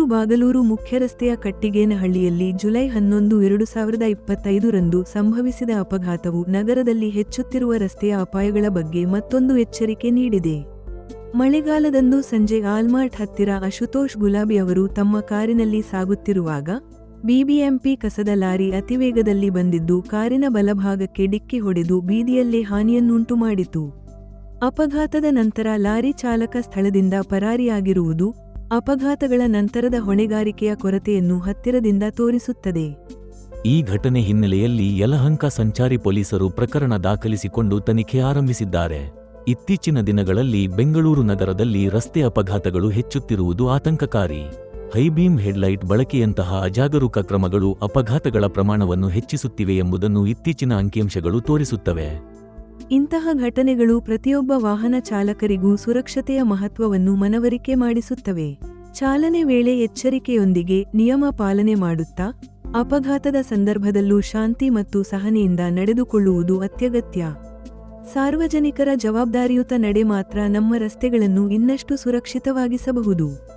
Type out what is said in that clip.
Bagalur ಮುಖ್ಯರಸ್ತೆಯ ಕಟ್ಟಿಗೇನಹಳ್ಳಿಯಲ್ಲಿ July 11, 2025 ರಂದು ಸಂಭವಿಸಿದ ಅಪಘಾತವು ನಗರದಲ್ಲಿ ಹೆಚ್ಚುತ್ತಿರುವ ರಸ್ತೆಯ ಅಪಾಯಗಳ ಬಗ್ಗೆ ಮತ್ತೊಂದು ಎಚ್ಚರಿಕೆ ನೀಡಿದೆ. ಮಳೆಗಾಲದಂದು ಸಂಜೆ ಆಲ್ಮಾರ್ಟ್ ಹತ್ತಿರ ಅಶುತೋಷ್ ಗುಲಾಬಿ ಅವರು ತಮ್ಮ ಕಾರಿನಲ್ಲಿ ಸಾಗುತ್ತಿರುವಾಗ ಬಿಬಿಎಂಪಿ ಕಸದ ಲಾರಿ ಅತಿವೇಗದಲ್ಲಿ ಬಂದಿದ್ದು ಕಾರಿನ ಬಲಭಾಗಕ್ಕೆ ಡಿಕ್ಕಿ ಹೊಡೆದು ಬೀದಿಯಲ್ಲೇ ಹಾನಿಯನ್ನುಂಟು ಮಾಡಿತು. ಅಪಘಾತದ ನಂತರ ಲಾರಿ ಚಾಲಕ ಸ್ಥಳದಿಂದ ಪರಾರಿಯಾಗಿರುವುದು ಅಪಘಾತಗಳ ನಂತರದ ಹೊಣೆಗಾರಿಕೆಯ ಕೊರತೆಯನ್ನು ಹತ್ತಿರದಿಂದ ತೋರಿಸುತ್ತದೆ. ಈ ಘಟನೆ ಹಿನ್ನೆಲೆಯಲ್ಲಿ ಯಲಹಂಕ ಸಂಚಾರಿ ಪೊಲೀಸರು ಪ್ರಕರಣ ದಾಖಲಿಸಿಕೊಂಡು ತನಿಖೆ ಆರಂಭಿಸಿದ್ದಾರೆ. ಇತ್ತೀಚಿನ ದಿನಗಳಲ್ಲಿ ಬೆಂಗಳೂರು ನಗರದಲ್ಲಿ ರಸ್ತೆ ಅಪಘಾತಗಳು ಹೆಚ್ಚುತ್ತಿರುವುದು ಆತಂಕಕಾರಿ. ಹೈಬೀಮ್ ಹೆಡ್ಲೈಟ್ ಬಳಕೆಯಂತಹ ಅಜಾಗರೂಕ ಕ್ರಮಗಳು ಅಪಘಾತಗಳ ಪ್ರಮಾಣವನ್ನು ಹೆಚ್ಚಿಸುತ್ತಿವೆ ಎಂಬುದನ್ನು ಇತ್ತೀಚಿನ ಅಂಕಿಅಂಶಗಳು ತೋರಿಸುತ್ತವೆ. ಇಂತಹ ಘಟನೆಗಳು ಪ್ರತಿಯೊಬ್ಬ ವಾಹನ ಚಾಲಕರಿಗೂ ಸುರಕ್ಷತೆಯ ಮಹತ್ವವನ್ನು ಮನವರಿಕೆ ಮಾಡಿಸುತ್ತವೆ. ಚಾಲನೆ ವೇಳೆ ಎಚ್ಚರಿಕೆಯೊಂದಿಗೆ ನಿಯಮ ಪಾಲನೆ ಮಾಡುತ್ತಾ ಅಪಘಾತದ ಸಂದರ್ಭದಲ್ಲೂ ಶಾಂತಿ ಮತ್ತು ಸಹನೆಯಿಂದ ನಡೆದುಕೊಳ್ಳುವುದು ಅತ್ಯಗತ್ಯ. ಸಾರ್ವಜನಿಕರ ಜವಾಬ್ದಾರಿಯುತ ನಡೆ ಮಾತ್ರ ನಮ್ಮ ರಸ್ತೆಗಳನ್ನು ಇನ್ನಷ್ಟು ಸುರಕ್ಷಿತವಾಗಿಸಬಹುದು.